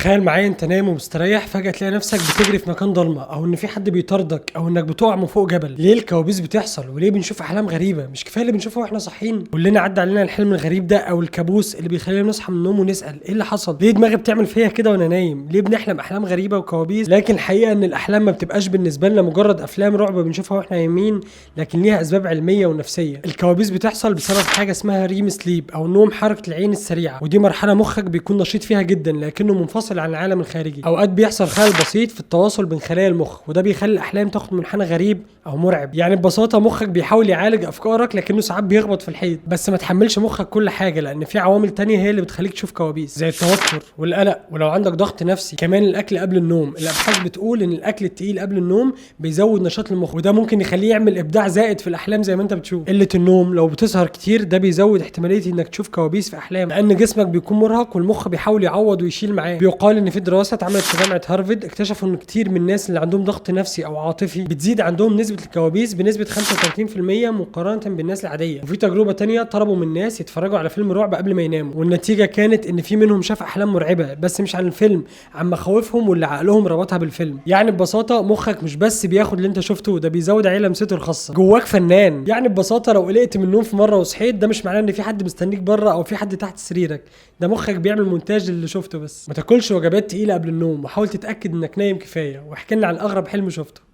تخيل معايا انت نايم ومستريح، فجأة تلاقي نفسك بتجري في مكان ضلمة، او ان في حد بيطاردك، او انك بتقع من فوق جبل. ليه الكوابيس بتحصل؟ وليه بنشوف احلام غريبة؟ مش كفاية اللي بنشوفه واحنا صاحيين؟ كلنا عدى علينا الحلم الغريب ده او الكابوس اللي بيخلينا نصحى من النوم ونسأل ايه اللي حصل؟ ليه دماغي بتعمل فيا كده وانا نايم؟ ليه بنحلم احلام غريبة وكوابيس؟ لكن الحقيقة ان الاحلام ما بتبقاش بالنسبة لنا مجرد افلام رعب بنشوفها واحنا نايمين، لكن ليها اسباب علمية ونفسية. الكوابيس بتحصل بسبب حاجة اسمها ريم سليب او نوم حركة العين السريعة، ودي مرحلة مخك بيكون نشيط فيها جدا لكنه منفصل عن العالم الخارجي. اوقات بيحصل خلل بسيط في التواصل بين خلايا المخ، وده بيخلي الاحلام تاخد منحنى غريب او مرعب. يعني ببساطه مخك بيحاول يعالج افكارك لكنه ساعات بيخبط في الحيط. بس ما تحملش مخك كل حاجه، لان في عوامل تانية هي اللي بتخليك تشوف كوابيس، زي التوتر والقلق، ولو عندك ضغط نفسي. كمان الاكل قبل النوم، الابحاث بتقول ان الاكل التقيل قبل النوم بيزود نشاط المخ، وده ممكن يخليه يعمل ابداع زائد في الاحلام زي ما انت بتشوف. قله النوم، لو بتسهر كتير، ده بيزود احتماليه انك تشوف كوابيس في احلام، لان جسمك بيكون مرهق والمخ بيحاول يعوض ويشيل معاه. بيقال ان في دراسه اتعملت في جامعه هارفارد اكتشفوا ان كتير من الناس اللي عندهم ضغط نفسي او عاطفي بتزيد عندهم نسبه الكوابيس بنسبه 35% مقارنه بالناس العاديه. وفي تجربه تانية طلبوا من الناس يتفرجوا على فيلم رعب قبل ما يناموا، والنتيجه كانت ان في منهم شاف احلام مرعبه، بس مش عن الفيلم، عن مخاوفهم واللي عقلهم ربطها بالفيلم. يعني ببساطه مخك مش بس بياخد اللي انت شفته، ده بيزود عليه لمسته الخاصه. جواك فنان. يعني ببساطه لو قلقت من النوم في مره وصحيت، ده مش معناه ان في حد مستنيك بره او في حد تحت سريرك، ده مخك بيعمل مونتاج للي شفته. بس ما تاكلش وجبات تقيله قبل النوم، وحاول تتاكد انك نايم كفايه. واحكي لنا عن اغرب حلم شفته.